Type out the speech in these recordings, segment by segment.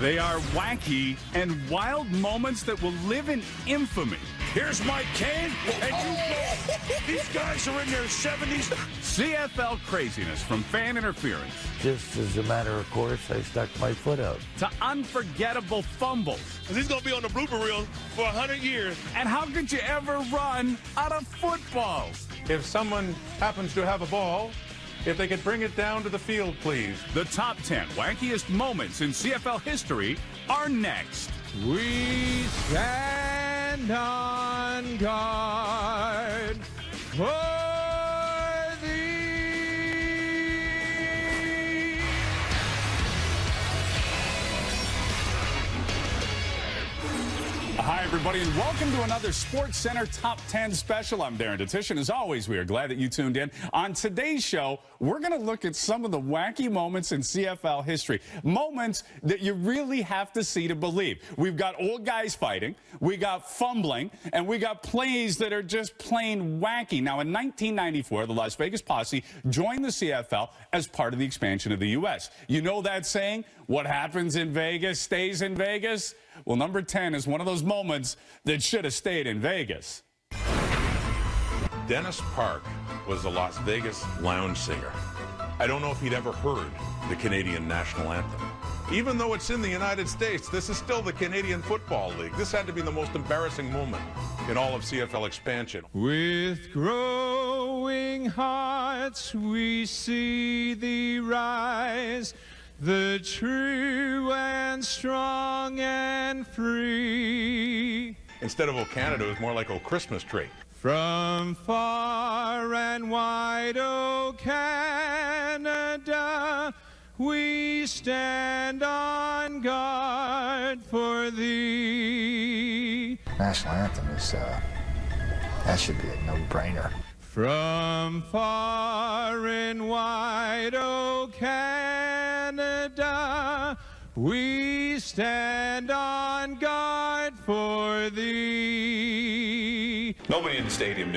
They are wacky and wild moments that will live in infamy. Here's Mike Kane, and these guys are in their 70s. CFL craziness from fan interference Just as a matter of course, I stuck my foot out. to unforgettable fumbles. He's going to be on the blooper reel for 100 years. And how could you ever run out of footballs? If someone happens to have a ball, if they could bring it down to the field, please. The top 10 wackiest moments in CFL history are next. We stand on guard for thee. Hi, everybody, and welcome to another SportsCentre Top 10 special. I'm Darren Detition. As always, we are glad that you tuned in. On today's show, we're going to look at some of the wacky moments in CFL history. Moments that you really have to see to believe. We've got old guys fighting, we got fumbling, and we got plays that are just plain wacky. Now, in 1994, the Las Vegas Posse joined the CFL as part of the expansion of the U.S. You know that saying, what happens in Vegas stays in Vegas? Well, number 10 is one of those moments that should have stayed in Vegas. Dennis Park was a Las Vegas lounge singer. I don't know if he'd ever heard the Canadian national anthem. Even though it's in the United States, this is still the Canadian Football League. This had to be the most embarrassing moment in all of CFL expansion. With growing hearts we see thee rise, the true and strong and free. Instead of "O Canada," it was more like "O Christmas Tree." From far and wide, O Canada, we stand on guard for thee. National anthem is, that should be a no-brainer. From far and wide, O Canada, we stand on guard for thee. Nobody in the stadium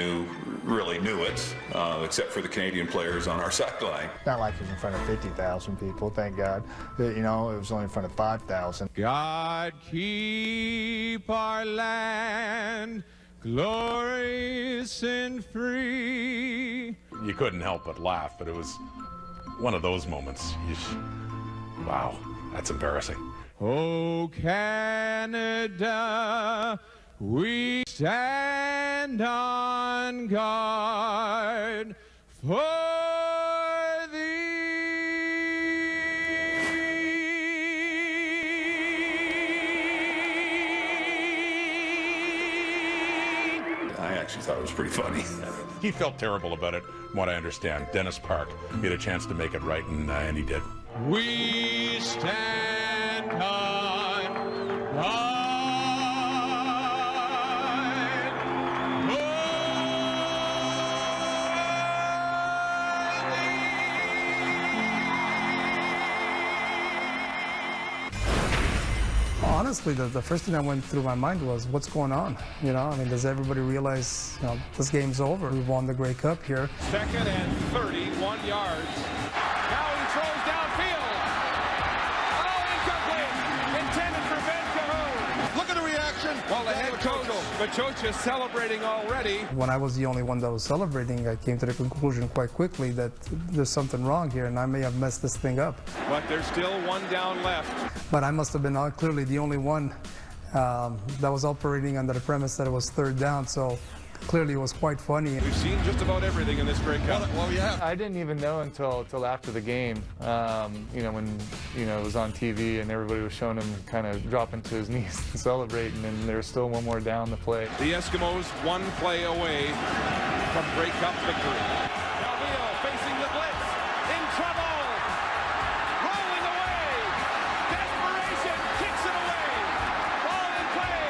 really knew it, except for the Canadian players on our sideline. Not like it was in front of 50,000 people, thank God. You know, it was only in front of 5,000. God keep our land glorious and free. You couldn't help but laugh, but it was one of those moments. Wow, that's embarrassing. O Canada, we stand on guard for I actually thought it was pretty funny. He felt terrible about it, from what I understand. Dennis Park, he had a chance to make it right, and he did. we stand on guard. Honestly, the first thing that went through my mind was, what's going on? You know, I mean, does everybody realize, you know, this game's over? We won the Grey Cup here. 2nd and 31 yards. Now he throws downfield. Oh, incomplete. Intended for Ben Cahoon. Look at the reaction. Well, the head coach, Machocha, celebrating already. When I was the only one that was celebrating, I came to the conclusion quite quickly that there's something wrong here, and I may have messed this thing up. But there's still one down left. But I must have been clearly the only one that was operating under the premise that it was 3rd down, so clearly it was quite funny. We've seen just about everything in this Grey Cup. Well, yeah. I didn't even know until after the game, you know, when it was on TV and everybody was showing him kind of dropping to his knees and celebrating, and there was still one more down to play. The Eskimos one play away from Grey Cup victory. Calvillo facing the blitz, in trouble, rolling away, desperation, kicks it away, ball in play,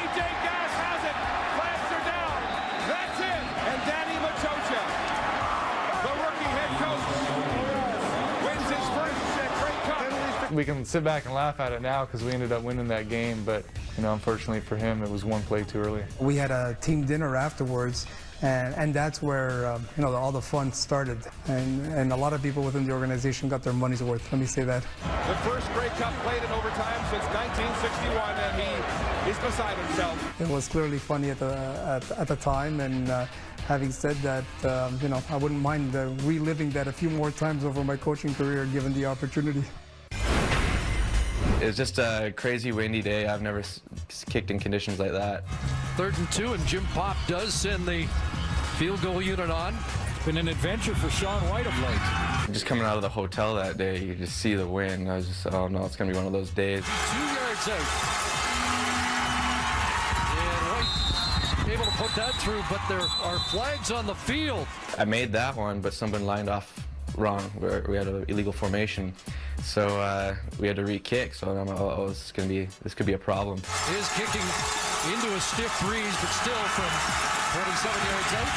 A.J. Gass has it, flags are down, that's it, and Danny Machocha, the rookie head coach, wins his first Grey Cup. We can sit back and laugh at it now because we ended up winning that game, but you know, unfortunately for him, it was one play too early. We had a team dinner afterwards, And that's where all the fun started, and a lot of people within the organization got their money's worth. Let me say that. The first Grey Cup played in overtime since 1961, and he is beside himself. It was clearly funny at the time, and having said that, I wouldn't mind reliving that a few more times over my coaching career, given the opportunity. It was just a crazy windy day. I've never kicked in conditions like that. 3rd and 2, and Jim Pop does send the field goal unit on. It's been an adventure for Sean White of late. Just coming out of the hotel that day, you just see the wind. I was just, oh no, it's going to be one of those days. 2 yards out. And White able to put that through, but there are flags on the field. I made that one, but someone lined off wrong. We had an illegal formation, so we had to re-kick. So I'm like, oh, this could be a problem. Is kicking into a stiff breeze, but still from 27 yards out.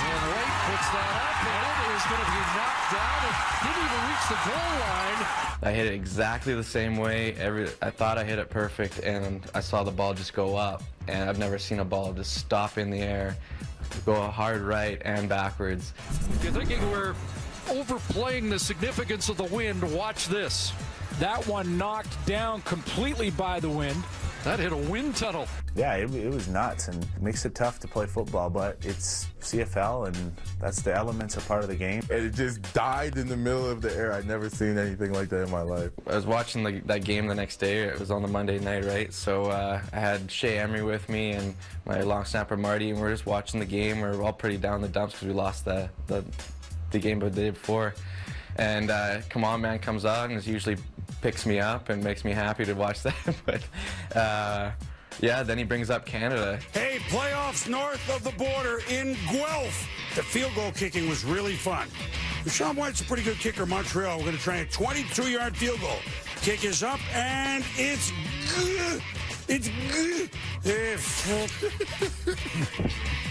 And White puts that up, and it is going to be knocked down. It didn't even reach the goal line. I hit it exactly the same way. I thought I hit it perfect, and I saw the ball just go up. And I've never seen a ball just stop in the air, go hard right and backwards. If you're thinking we're overplaying the significance of the wind, watch this. That one knocked down completely by the wind. That hit a wind tunnel. Yeah, it was nuts, and it makes it tough to play football, but it's CFL, and that's the elements are part of the game. And it just died in the middle of the air. I'd never seen anything like that in my life. I was watching that game the next day. It was on the Monday night, right? So I had Shea Emery with me and my long snapper Marty, and we're just watching the game. We're all pretty down the dumps because we lost the game the day before. And Come On Man comes on and usually picks me up and makes me happy to watch that. But yeah, then he brings up Canada. Hey, playoffs north of the border in Guelph. The field goal kicking was really fun. Sean White's a pretty good kicker, Montreal. We're going to try a 22-yard field goal. Kick is up, and it's good. It's good.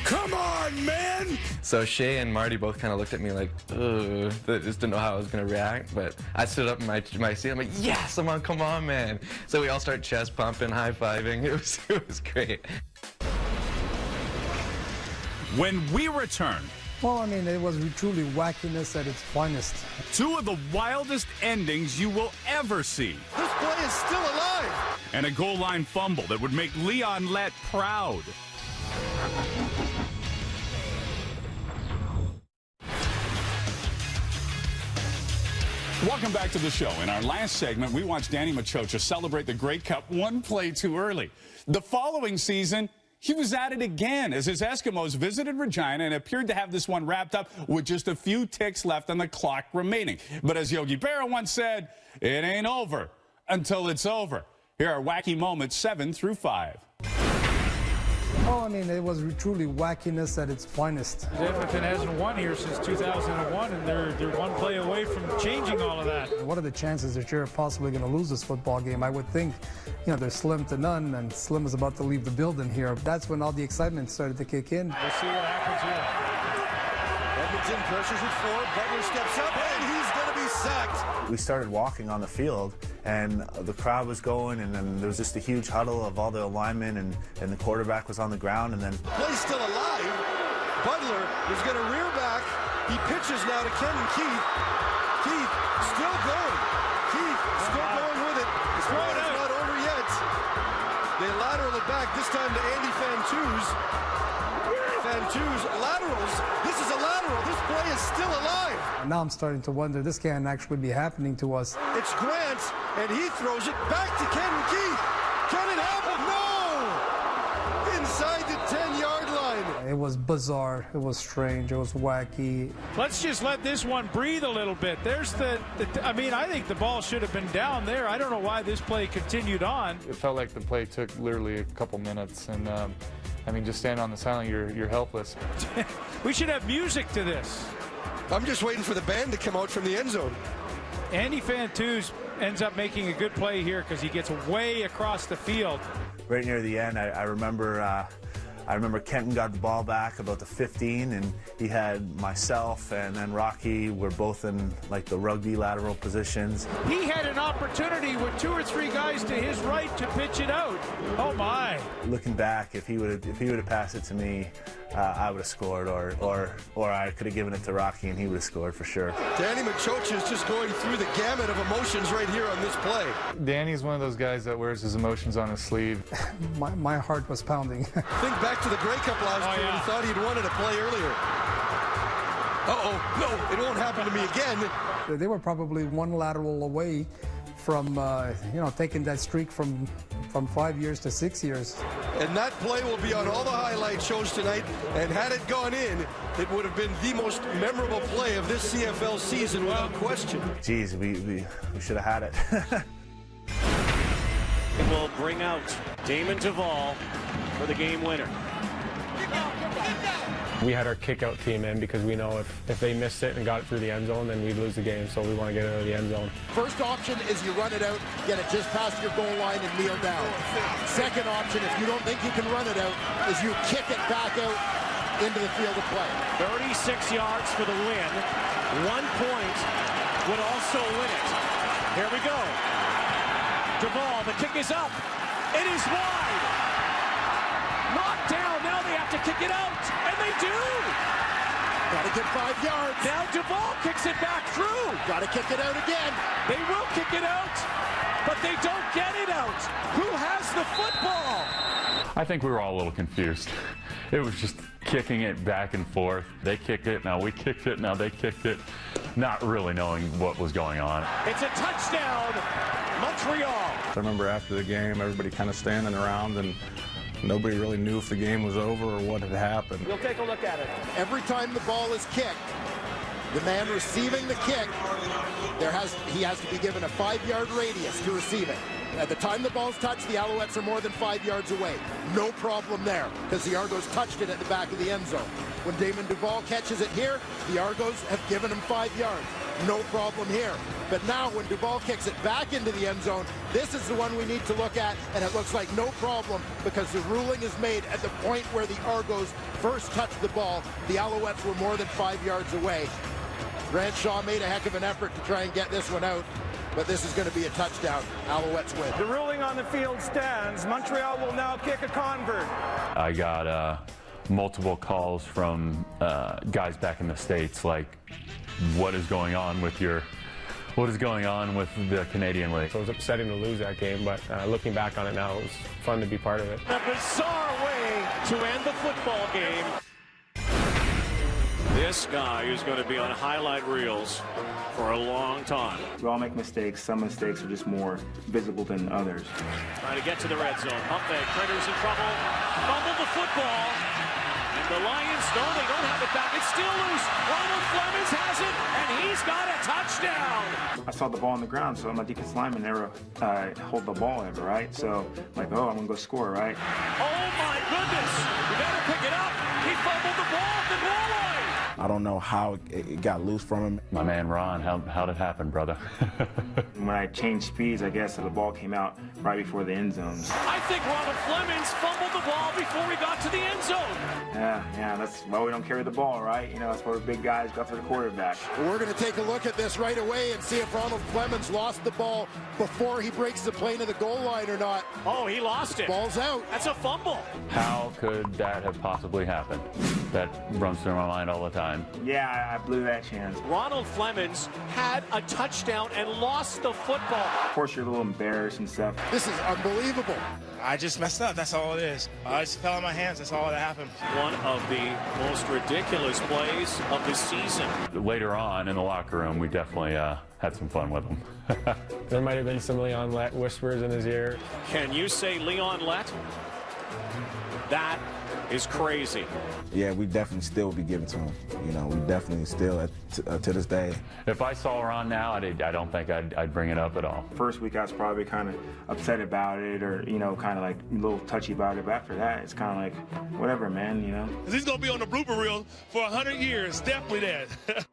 Come on, man! So Shea and Marty both kind of looked at me like, ugh, they just didn't know how I was going to react. But I stood up in my seat. I'm like, yes, I'm on, come on, man. So we all start chest pumping, high-fiving. It was great. When we return, Well, I mean, it was truly wackiness at its finest. two of the wildest endings you will ever see. This play is still alive. And a goal line fumble that would make Leon Lett proud. Welcome back to the show. In our last segment, we watched Danny Machocha celebrate the Grey Cup one play too early. The following season, he was at it again as his Eskimos visited Regina and appeared to have this one wrapped up with just a few ticks left on the clock remaining. But as Yogi Berra once said, it ain't over until it's over. Here are wacky moments 7 through 5. Oh, I mean, it was truly wackiness at its finest. Edmonton hasn't won here since 2001, and they're one play away from changing all of that. What are the chances that you're possibly going to lose this football game? I would think, they're slim to none, and Slim is about to leave the building here. That's when all the excitement started to kick in. We'll see what happens here. Edmonton pressures it forward. Butler steps up, and he's going to be sacked. We started walking on the field, and the crowd was going, and then there was just a huge huddle of all the linemen, and the quarterback was on the ground, and then... Play's still alive. Butler is going to rear back. He pitches now to Kenton Keith. Keith still going. Keith still going with it. His throw is not over yet. They lateral it back, this time to Andy Fantuz. Fantuz laterals. This is a lateral. This play is still alive. Now I'm starting to wonder, this can't actually be happening to us. It's Grant, and he throws it back to Kenton Keith. Can it happen? No! Inside the 10-yard line. It was bizarre. It was strange. It was wacky. Let's just let this one breathe a little bit. There's I think the ball should have been down there. I don't know why this play continued on. It felt like the play took literally a couple minutes, and just stand on the sideline, you're helpless. We should have music to this. I'm just waiting for the band to come out from the end zone. Andy Fantuz ends up making a good play here because he gets way across the field. Right near the end, I remember I remember Kenton got the ball back about the 15, and he had myself and then Rocky were both in like the rugby lateral positions. He had an opportunity with 2 or 3 guys to his right to pitch it out. Oh my! Looking back, if he would have passed it to me, I would have scored, or I could have given it to Rocky and he would have scored for sure. Danny Machocha is just going through the gamut of emotions right here on this play. Danny's one of those guys that wears his emotions on his sleeve. My heart was pounding. Think back to the Grey Cup last year when he thought he'd wanted to play earlier. Uh-oh, no, it won't happen to me again. They were probably one lateral away from, taking that streak from 5 years to 6 years. And that play will be on all the highlight shows tonight, and had it gone in, it would have been the most memorable play of this CFL season without question. Geez, we should have had it. It will bring out Damon Duvall for the game winner. We had our kick-out team in because we know if they missed it and got it through the end zone, then we'd lose the game, so we want to get it out of the end zone. First option is you run it out, get it just past your goal line and kneel down. Second option, if you don't think you can run it out, is you kick it back out into the field of play. 36 yards for the win. 1 point would also win it. Here we go. Duvall, the kick is up. It is wide. Knocked down. Now they have to kick it out. And they do. Got to get 5 yards. Now Duvall kicks it back through. Got to kick it out again. They will kick it out, but they don't get it out. Who has the football? I think we were all a little confused. It was just kicking it back and forth. They kicked it, now we kicked it, now they kicked it, not really knowing what was going on. It's a touchdown, Montreal. I remember after the game, everybody kind of standing around and nobody really knew if the game was over or what had happened. We'll take a look at it. Every time the ball is kicked, the man receiving the kick, he has to be given a 5-yard radius to receive it. At the time the ball's touched, the Alouettes are more than 5 yards away. No problem there, because the Argos touched it at the back of the end zone. When Damon Duvall catches it here, the Argos have given him 5 yards. No problem here. But now when Duvall kicks it back into the end zone, this is the one we need to look at, and it looks like no problem because the ruling is made at the point where the Argos first touched the ball. The Alouettes were more than 5 yards away. Grant Shaw made a heck of an effort to try and get this one out, but this is going to be a touchdown. Alouettes win. The ruling on the field stands. Montreal will now kick a convert. I got multiple calls from guys back in the States, like, what is going on with the Canadian League? So it was upsetting to lose that game, but looking back on it now, it was fun to be part of it. A bizarre way to end the football game. This guy is going to be on highlight reels for a long time. We all make mistakes. Some mistakes are just more visible than others. Trying to get to the red zone. Pump fake. Critters in trouble. Fumble the football. And the Lions, no, they don't have it back. It's still loose. Ronald Flemings has it, and he's got a touchdown. I saw the ball on the ground, so I'm a defensive lineman, never hold the ball ever, right? So, like, oh, I'm going to go score, right? Oh, my goodness. You better pick it up. He fumbled the ball at the goal line. I don't know how it got loose from him. My man Ron, how'd it happen, brother? When I changed speeds, I guess, the ball came out right before the end zone. I think Ronald Flemings fumbled the ball before we got to the end zone. Yeah, that's why we don't carry the ball, right? You know, that's why we're big guys go after the quarterback. We're going to take a look at this right away and see if Ronald Flemings lost the ball before he breaks the plane of the goal line or not. Oh, he lost it. Ball's out. That's a fumble. How could that have possibly happened? That runs through my mind all the time. Yeah, I blew that chance. Ronald Flemings had a touchdown and lost the football. Of course, you're a little embarrassed and stuff. This is unbelievable. I just messed up. That's all it is. I just fell in my hands. That's all that happened. One of the most ridiculous plays of the season. Later on in the locker room, we definitely had some fun with him. There might have been some Leon Lett whispers in his ear. Can you say Leon Lett? That is crazy. Yeah, we definitely still be giving to him. You know, we definitely still to this day. If I saw Ron now, I don't think I'd bring it up at all. First week I was probably kind of upset about it, or you know, kind of like a little touchy about it. But after that, it's kind of like whatever, man. You know. He's gonna be on the blooper reel for 100 years. Definitely that.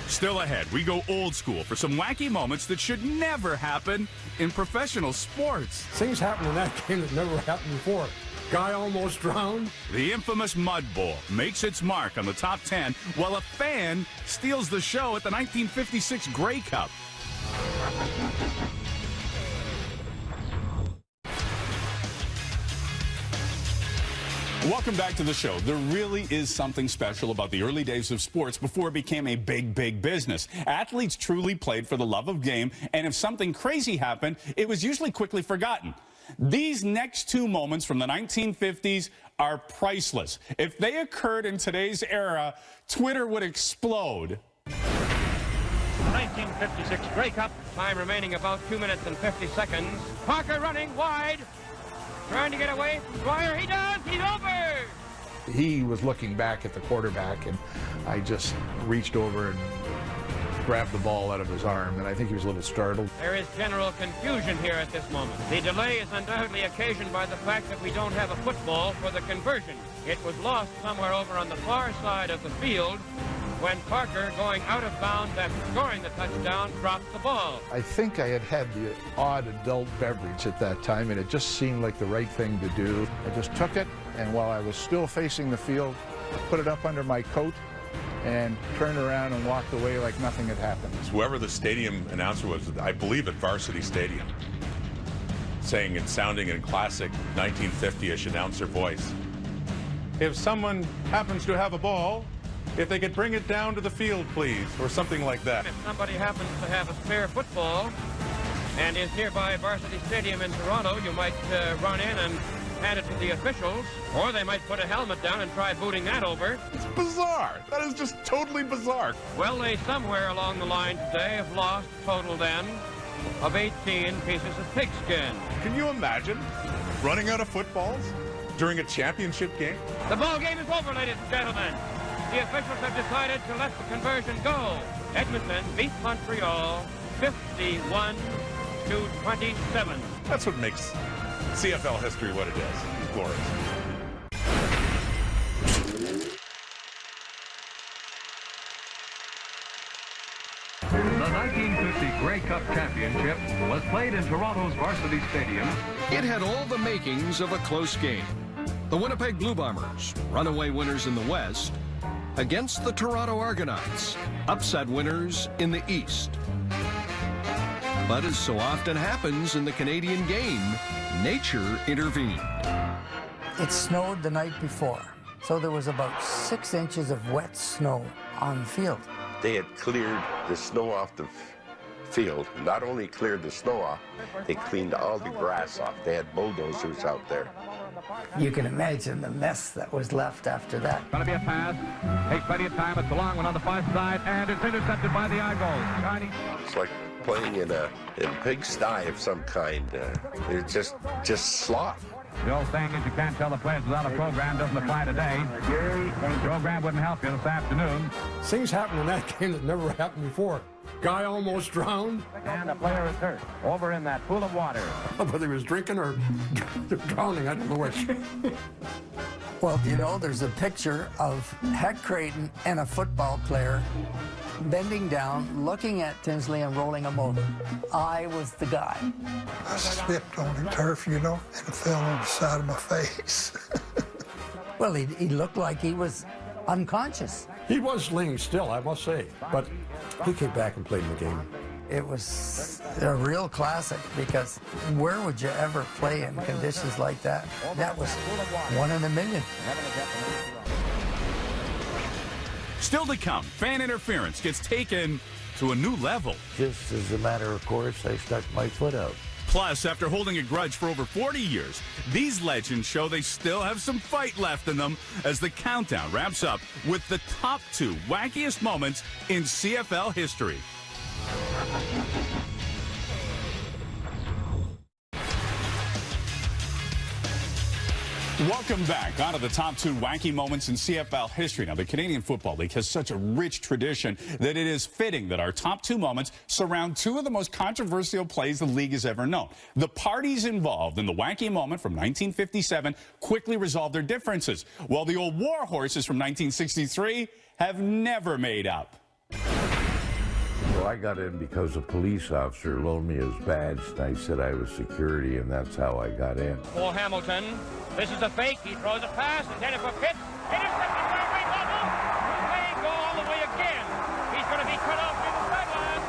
Still ahead, we go old school for some wacky moments that should never happen in professional sports. Things happened in that game that never happened before. Guy almost drowned. The infamous Mud Bowl makes its mark on the top 10, while a fan steals the show at the 1956 Grey Cup. Welcome back to the show. There really is something special about the early days of sports before it became a big, big business. Athletes truly played for the love of game, and if something crazy happened, it was usually quickly forgotten. These next two moments from the 1950s are priceless. If they occurred in today's era, Twitter would explode. 1956 Grey Cup, time remaining about 2 minutes and 50 seconds. Parker running wide, trying to get away from Dwyer. He does, he's over! He was looking back at the quarterback, and I just reached over and grabbed the ball out of his arm, and I think he was a little startled. There is general confusion here at this moment. The delay is undoubtedly occasioned by the fact that we don't have a football for the conversion. It was lost somewhere over on the far side of the field when Parker, going out of bounds after scoring the touchdown, dropped the ball. I think I had the odd adult beverage at that time, and it just seemed like the right thing to do. I just took it, and while I was still facing the field, put it up under my coat and turned around and walked away like nothing had happened. Whoever the stadium announcer was, I believe at Varsity Stadium, saying and sounding in classic 1950-ish announcer voice, if someone happens to have a ball, if they could bring it down to the field, please, or something like that. If somebody happens to have a spare football and is nearby Varsity Stadium in Toronto, you might run in and hand it to the officials, or they might put a helmet down and try booting that over. It's bizarre. That is just totally bizarre. Well, they somewhere along the line today have lost a total then of 18 pieces of pigskin. Can you imagine running out of footballs during a championship game? The ball game is over, ladies and gentlemen. The officials have decided to let the conversion go. Edmonton beat Montreal 51-27. That's what makes CFL history what it is. It's glorious. The 1950 Grey Cup Championship was played in Toronto's Varsity Stadium. It had all the makings of a close game. The Winnipeg Blue Bombers, runaway winners in the West, against the Toronto Argonauts, upset winners in the East. But as so often happens in the Canadian game, nature intervened. It snowed the night before, so there was about 6 inches of wet snow on the field. They had cleared the snow off the field. Not only cleared the snow off, they cleaned all the grass off. They had bulldozers out there. You can imagine the mess that was left after that. Going to be a pass. Takes plenty of time. It's a long one on the far side, and it's intercepted by the Eagles. It's like playing in a pigsty of some kind. It's just slop. The old saying is you can't tell the players without a program doesn't apply today. The program wouldn't help you this afternoon. Things happened in that game that never happened before. Guy almost drowned. And the player is hurt over in that pool of water. Whether he was drinking or drowning, I don't know which. Well, you know, there's a picture of Heck Creighton and a football player bending down, looking at Tinsley and rolling him over. I was the guy. I slipped on the turf, you know, and it fell on the side of my face. Well, he looked like he was unconscious. He was laying still, I must say, but he came back and played in the game. It was a real classic because where would you ever play in conditions like that? That was 1 in a million. Still to come, fan interference gets taken to a new level. Just as a matter of course, I stuck my foot out. Plus, after holding a grudge for over 40 years, these legends show they still have some fight left in them as the countdown wraps up with the top 2 wackiest moments in CFL history. Welcome back. On to the top 2 wacky moments in CFL history. Now, the Canadian Football League has such a rich tradition that it is fitting that our top 2 moments surround 2 of the most controversial plays the league has ever known. The parties involved in the wacky moment from 1957 quickly resolved their differences, while the old war horses from 1963 have never made up. Well, I got in because a police officer loaned me his badge, and I said I was security, and that's how I got in. For Hamilton, This is a fake. He throws a pass, intended for Pitts. Intercepted by Ray Bubble. Who may go all the way again. He's going to be cut off near the sideline.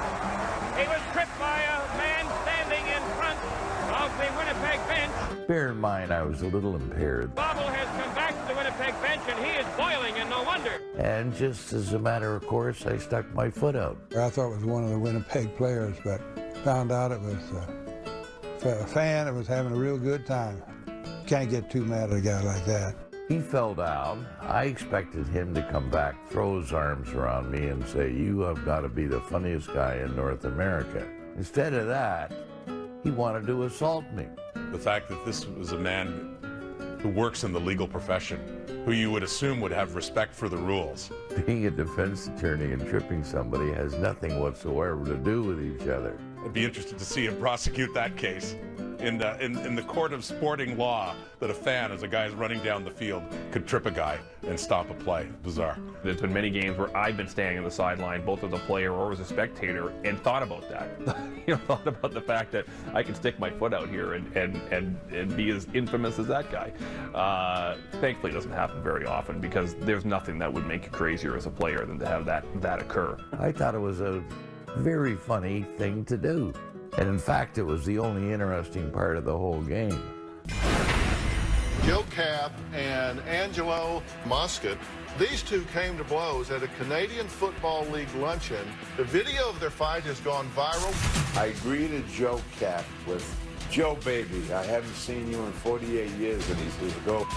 He was tripped by a man standing in front of the Winnipeg bench. Bear in mind, I was a little impaired. Bobble has come back to the Winnipeg bench, and he is boiling, and no wonder. And just as a matter of course, I stuck my foot out. I thought it was one of the Winnipeg players, but found out it was a fan that was having a real good time. Can't get too mad at a guy like that. He fell down. I expected him to come back, throw his arms around me and say, "You have got to be the funniest guy in North America." Instead of that, he wanted to assault me. The fact that this was a man who works in the legal profession, who you would assume would have respect for the rules. Being a defense attorney and tripping somebody has nothing whatsoever to do with each other. I'd be interested to see him prosecute that case in the court of sporting law, that a fan, as a guy is running down the field, could trip a guy and stop a play. Bizarre. There's been many games where I've been standing on the sideline, both as a player or as a spectator, and thought about that. Thought about the fact that I can stick my foot out here and be as infamous as that guy. Thankfully, it doesn't happen very often, because there's nothing that would make you crazier as a player than to have that occur. I thought it was a very funny thing to do. And in fact, it was the only interesting part of the whole game. Joe Kapp and Angelo Moscot, these two came to blows at a Canadian Football League luncheon. The video of their fight has gone viral. I greeted Joe Kapp with, "Joe, baby, I haven't seen you in 48 years. And he says, "Go."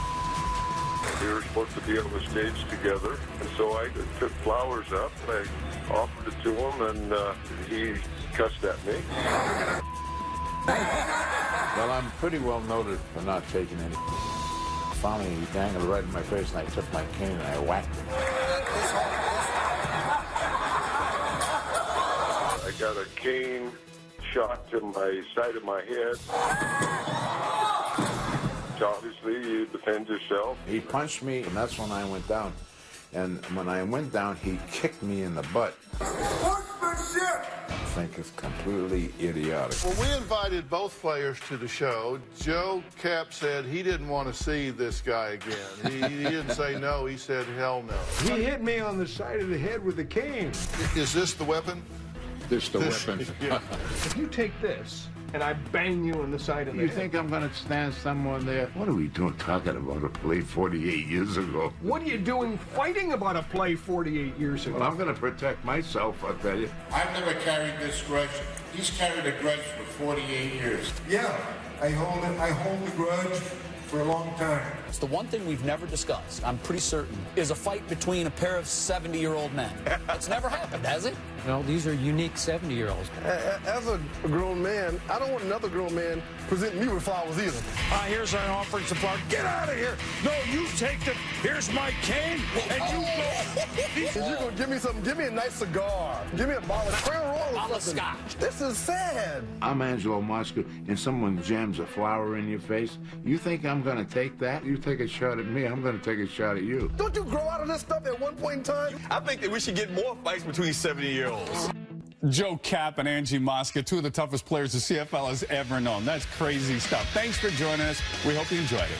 We were supposed to be on the stage together, and so I took flowers up. I offered it to him, and he cussed at me. Well, I'm pretty well noted for not taking any. Finally, he dangled right in my face, and I took my cane and I whacked him. I got a cane shot to my side of my head. Obviously, you defend yourself. He punched me, and that's when I went down. And when I went down, he kicked me in the butt. Sportsmanship! I think it's completely idiotic. Well, we invited both players to the show. Joe Kapp said he didn't want to see this guy again. He didn't say no, he said hell no. He hit me on the side of the head with a cane. Is this the weapon? This is the weapon. Yeah. If you take this and I bang you on the side of the You head. think I'm going to stand someone there? What are we doing talking about a play 48 years ago? What are you doing fighting about a play 48 years ago? Well, I'm going to protect myself, I'll tell you. I've never carried this grudge. He's carried a grudge for 48 years. Yeah, I hold the grudge for a long time. It's the one thing we've never discussed, I'm pretty certain, is a fight between a pair of 70-year-old men. It's never happened, has it? No, these are unique 70-year-olds. As a grown man, I don't want another grown man presenting me with flowers either. Here's an offering some flowers. Get out of here! No, you take them. Here's my cane, and you go. If you're gonna give me something, give me a nice cigar. Give me a bottle of Crown Royal or something. Scotch. This is sad. I'm Angelo Moscot, and someone jams a flower in your face. You think I'm going to take that? You take a shot at me, I'm going to take a shot at you. Don't you grow out of this stuff at one point in time? I think that we should get more fights between 70-year-olds. Joe Kapp and Angie Mosca, two of the toughest players the CFL has ever known. That's crazy stuff. Thanks for joining us. We hope you enjoyed it.